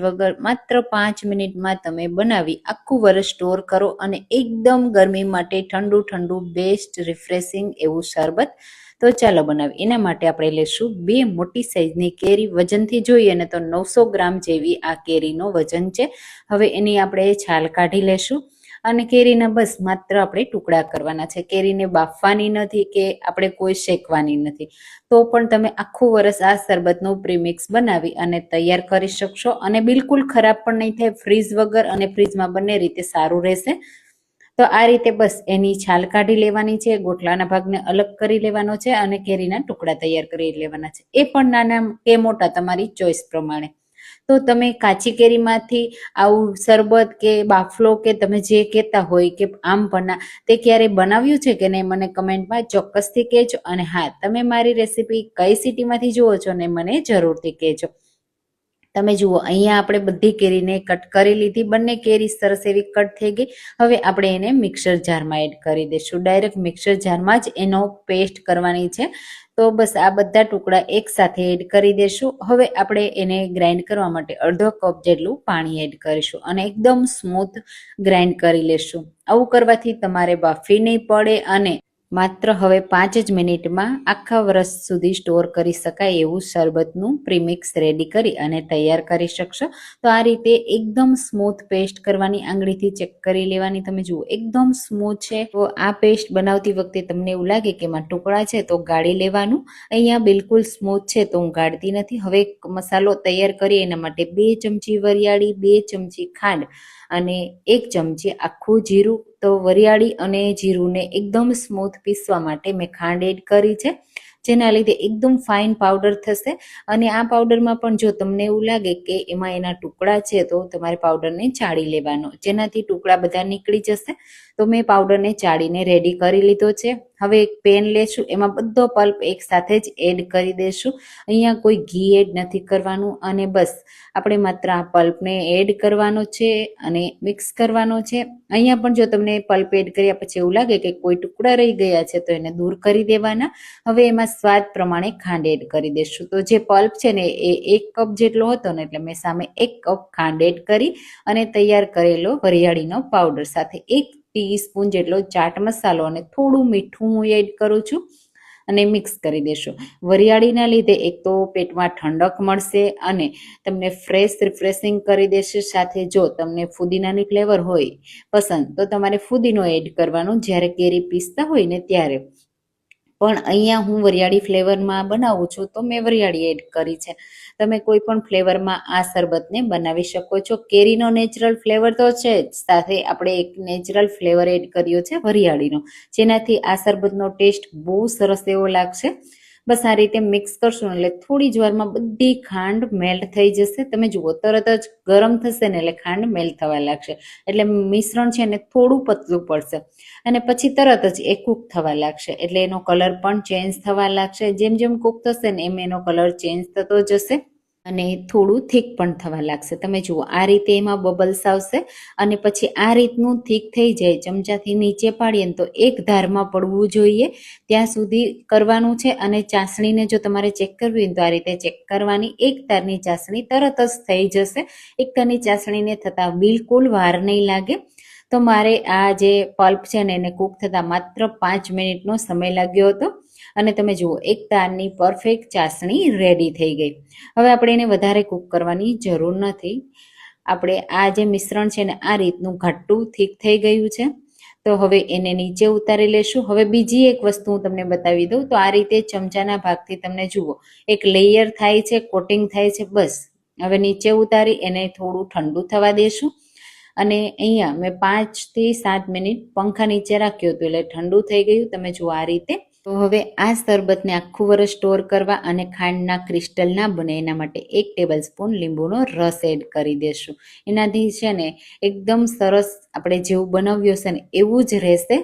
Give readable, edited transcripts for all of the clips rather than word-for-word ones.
વગર માત્ર 5 મિનિટમાં તમે બનાવી આખું વર્ષ સ્ટોર કરો અને એકદમ ગરમી માટે ઠંડુ ઠંડુ બેસ્ટ રિફ્રેશિંગ એવું શરબત. તો ચાલો બનાવી. એના માટે આપણે લેશું 2 મોટી સાઈઝની કેરી. વજનથી જોઈએ ને તો 900 ગ્રામ જેવી આ કેરીનો વજન છે. હવે એની આપણે છાલ કાઢી લેશું અને કેરીના બસ માત્ર આપણે ટુકડા કરવાના છે. કેરીને બાફવાની નથી કે આપણે કોઈ શેકવાની નથી. તો પણ તમે આખું વર્ષ આ શરબતનું પ્રીમિક્સ બનાવી અને તૈયાર કરી શકશો અને બિલકુલ ખરાબ પણ નહીં થાય. ફ્રીઝ વગર અને ફ્રીજમાં બંને રીતે સારું રહેશે. તો આ રીતે બસ એની છાલ કાઢી લેવાની છે, ગોટલાના ભાગને અલગ કરી લેવાનો છે અને કેરીના ટુકડા તૈયાર કરી લેવાના છે. એ પણ નાના કે મોટા તમારી ચોઈસ પ્રમાણે. તો તમે કાચી કેરીમાંથી આવું શરબત કે બાફલો કે તમે જે કહેતા હોય કે આમ પન્ના તે ક્યારેય બનાવ્યું છે કે નહીં મને કમેન્ટમાં ચોક્કસથી કહેજો. અને હા, તમે મારી રેસીપી કઈ સિટીમાંથી જુઓ છો ને મને જરૂરથી કહેજો. તમે જુઓ અહીંયા આપણે બધી કેરીને કટ કરી લીધી. બંને કેરી સરસ એવી કટ થઈ ગઈ. હવે આપણે એને મિક્સર જારમાં એડ કરી દઈશું. ડાયરેક્ટ મિક્સર જારમાં જ એનો પેસ્ટ કરવાની છે. તો બસ આ બધા ટુકડા એક સાથે એડ કરી દેશું. હવે આપણે એને ગ્રાઇન્ડ કરવા માટે અડધો કપ જેટલું પાણી એડ કરીશું અને એકદમ સ્મૂથ ગ્રાઇન્ડ કરી લેશું. આવું કરવાથી તમારે બાફી નહીં પડે અને માત્ર હવે 5 જ મિનિટમાં આખા વર્ષ સુધી સ્ટોર કરી શકાય એવું શરબતનું પ્રીમિક્સ રેડી કરી અને તૈયાર કરી શકશો. તો આ રીતે એકદમ સ્મૂથ પેસ્ટ કરવાની, આંગળીથી ચેક કરી લેવાની. તમે જુઓ એકદમ સ્મૂથ છે. તો આ પેસ્ટ બનાવતી વખતે તમને એવું લાગે કે એમાં ટુકડા છે તો ગાળી લેવાનું. અહીંયા બિલકુલ સ્મૂથ છે તો હું ગાળતી નથી. હવે મસાલો તૈયાર કરી એના માટે 2 ચમચી વરિયાળી, 2 ચમચી ખાંડ અને 1 ચમચી આખું જીરું. તો વરિયાળી અને જીરુંને એકદમ સ્મૂથ પીસવા માટે મેં ખાંડ એડ કરી છે, જેના લીધે એકદમ ફાઇન પાવડર થશે. અને આ પાવડરમાં પણ જો તમને એવું લાગે કે એમાં એના ટુકડા છે તો તમારે પાવડરને ચાળી લેવાનો, જેનાથી ટુકડા બધા નીકળી જશે. તો મેં પાવડરને ચાળીને રેડી કરી લીધો છે. હવે એક પેન લેશું, એમાં બધો પલ્પ એક સાથે જ એડ કરી દઈશું. અહીંયા કોઈ ઘી એડ નથી કરવાનું અને બસ આપણે માત્ર આ પલ્પને એડ કરવાનો છે અને મિક્સ કરવાનો છે. અહીંયા પણ જો તમને પલ્પ એડ કર્યા પછી એવું લાગે કે કોઈ ટુકડા રહી ગયા છે તો એને દૂર કરી દેવાના. હવે એમાં સ્વાદ પ્રમાણે ખાંડ એડ કરી દઈશું. તો જે પલ્પ છે ને એ 1 કપ જેટલો હતો ને એટલે મેં સામે 1 કપ ખાંડ એડ કરી અને તૈયાર કરેલો વરિયાળીનો પાવડર સાથે 1 ટીસ્પૂન જેટલો ચાટ મસાલો અને થોડું મીઠું હું એડ કરું છું અને મિક્સ કરી દેશું. વરિયાળીના લીધે એક તો પેટમાં ઠંડક મળશે અને તમને ફ્રેશ રિફ્રેશિંગ કરી દેશે. સાથે જો તમને ફુદીનાની ફ્લેવર હોય પસંદ તો તમારે ફુદીનો એડ કરવાનો જ્યારે કેરી પીસતા હોય ને ત્યારે. પણ અહીંયા હું વરિયાળી ફ્લેવરમાં બનાવું છું તો મેં વરિયાળી એડ કરી છે. તમે કોઈ પણ ફ્લેવરમાં આ શરબતને બનાવી શકો છો. કેરીનો નેચરલ ફ્લેવર તો છે જ, સાથે આપણે એક નેચરલ ફ્લેવર એડ કર્યો છે વરિયાળીનો, જેનાથી આ શરબતનો ટેસ્ટ બહુ સરસ એવો લાગશે. બસ આ રીતે મિક્સ કરશું એટલે થોડી જ વારમાં બધી ખાંડ મેલ્ટ થઈ જશે. તમે જુઓ તરત જ ગરમ થશે ને એટલે ખાંડ મેલ્ટ થવા લાગશે. એટલે મિશ્રણ છે ને થોડું પતલું પડશે અને પછી તરત જ એ કૂક થવા લાગશે. એટલે એનો કલર પણ ચેન્જ થવા લાગશે. જેમ જેમ કૂક થશે ને એમ એનો કલર ચેન્જ થતો જશે અને થોડું થીક પણ થવા લાગશે. તમે જુઓ આ રીતે એમાં બબલ્સ આવશે અને પછી આ રીતનું થીક થઈ જાય, ચમચાથી નીચે પાડીએ ને તો એક ધારમાં પડવું જોઈએ ત્યાં સુધી કરવાનું છે. અને ચાસણીને જો તમારે ચેક કરવી હોય તો આ રીતે ચેક કરવાની. એક તારની ચાસણી તરત જ થઈ જશે. એક તારની ચાસણીને થતાં બિલકુલ વાર નહીં લાગે. તો મારે આ જે પલ્પ છે ને એને કૂક થતાં માત્ર 5 મિનિટનો સમય લાગ્યો હતો અને તમે જુઓ એક તારની પરફેક્ટ ચાસણી રેડી થઈ ગઈ. હવે આપણે એને વધારે કૂક કરવાની જરૂર નથી. આપણે આ જે મિશ્રણ છે ને આ રીતનું ઘાટું થીક થઈ ગયું છે. તો હવે એને નીચે ઉતારી લેશું. હવે બીજી એક વસ્તુ હું તમને બતાવી દઉં. તો આ રીતે ચમચાના ભાગથી તમને જુઓ એક લેયર થાય છે, કોટિંગ થાય છે. બસ હવે નીચે ઉતારી એને થોડું ઠંડુ થવા દેશું. અને અહીંયા મેં 5 થી 7 મિનિટ પંખા નીચે રાખ્યું હતું એટલે ઠંડુ થઈ ગયું. તમે જુઓ આ રીતે. તો હવે આ શરબતને આખું વર્ષ સ્ટોર કરવા અને ખાંડના ક્રિસ્ટલ ના બને એના માટે 1 ટેબલ સ્પૂન લીંબુનો રસ એડ કરી દેશું. એનાથી છે ને એકદમ સરસ આપણે જેવું બનાવ્યું હશે ને એવું જ રહેશે.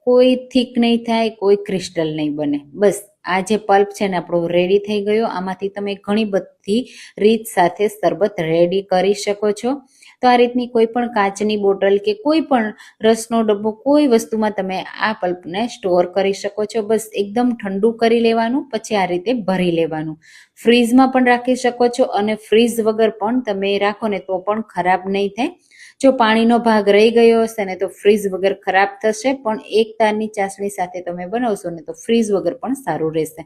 કોઈ થીક નહીં થાય, કોઈ ક્રિસ્ટલ નહીં બને. બસ આ જે પલ્પ છે ને આપણો રેડી થઈ ગયો. આમાંથી તમે ઘણી બધી રીત સાથે શરબત રેડી કરી શકો છો. તો આ રીતની કોઈ પણ કાચની બોટલ કે કોઈ પણ રસનો ડબ્બો કોઈ વસ્તુમાં તમે આ પલ્પને સ્ટોર કરી શકો છો. બસ એકદમ ઠંડુ કરી લેવાનું, પછી આ રીતે ભરી લેવાનું. ફ્રીઝમાં પણ રાખી શકો છો અને ફ્રીઝ વગર પણ તમે રાખો ને તો પણ ખરાબ નહીં થાય. જો પાણીનો ભાગ રહી ગયો હશે ને તો ફ્રીઝ વગર ખરાબ થશે, પણ એક તારની ચાસણી સાથે તમે બનાવશો ને તો ફ્રીઝ વગર પણ સારું રહેશે.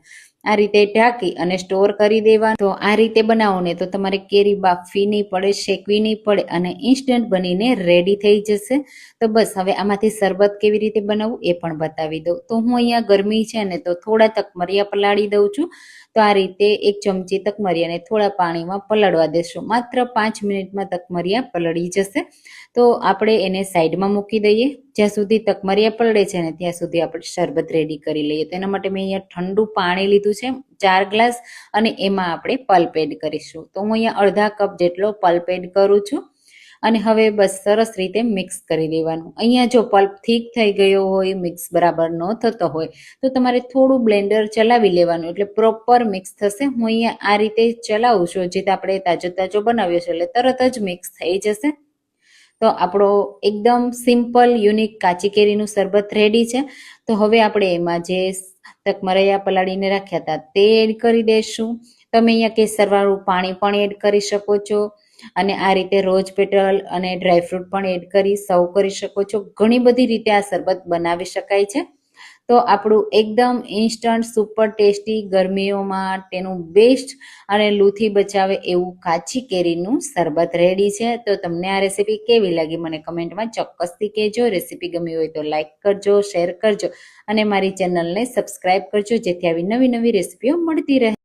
આ રીતે ઢાંકી અને સ્ટોર કરી દેવાનું. તો આ રીતે બનાવો ને તો તમારે કેરી બાફવી નહીં પડે, શેકવી નહીં પડે અને ઇન્સ્ટન્ટ બનીને રેડી થઈ જશે. તો બસ હવે આમાંથી શરબત કેવી રીતે બનાવવું એ પણ બતાવી દઉં. તો હું અહીંયા ગરમી છે ને તો થોડા તકમરિયા પલાળી દઉં છું. તો આ રીતે એક ચમચી તકમરિયાને થોડા પાણીમાં પલળવા દેશું. માત્ર 5 મિનિટમાં તકમરિયા પલળી જશે. તો આપણે એને સાઈડમાં મૂકી દઈએ. જ્યાં સુધી તકમરિયા પલળે છે ને ત્યાં સુધી આપણે શરબત રેડી કરી લઈએ. તો એના માટે મેં અહીંયા ઠંડુ પાણી લીધું છે 4 ગ્લાસ અને એમાં આપણે પલ્પ એડ કરીશું. તો હું અહીંયા અડધા કપ જેટલો પલ્પ એડ કરું છું અને હવે બસ સરસ રીતે મિક્સ કરી દેવાનું. અહીંયા જો પલ્પ થીક થઈ ગયો હોય, મિક્સ બરાબર ન થતો હોય તો તમારે થોડું બ્લેન્ડર ચલાવી લેવાનું, એટલે પ્રોપર મિક્સ થશે. હું અહીંયા આ રીતે ચલાવું છું, જે આપણે તાજો બનાવ્યો છે એટલે તરત જ મિક્સ થઈ જશે. તો આપણો એકદમ સિમ્પલ યુનિક કાચી કેરીનું શરબત રેડી છે. તો હવે આપણે એમાં જે તકમરિયા પલાળીને રાખ્યા હતા તે એડ કરી દઈશું. તમે અહીંયા કેસરવાળું પાણી પણ એડ કરી શકો છો અને આ રીતે રોઝ પેટલ અને ડ્રાયફ્રૂટ પણ એડ કરી સર્વ કરી શકો છો. ઘણી બધી રીતે આ શરબત બનાવી શકાય છે. તો આપણું એકદમ ઇન્સ્ટન્ટ સુપર ટેસ્ટી ગરમીઓમાં તેનું બેસ્ટ અને લૂથી બચાવે એવું કાચી કેરીનું શરબત રેડી છે. તો તમને આ રેસીપી કેવી લાગી મને કમેન્ટમાં ચોક્કસથી કહેજો. રેસીપી ગમી હોય તો લાઈક કરજો, શેર કરજો અને મારી ચેનલને સબસ્ક્રાઈબ કરજો, જેથી આવી નવી નવી રેસીપીઓ મળતી રહે.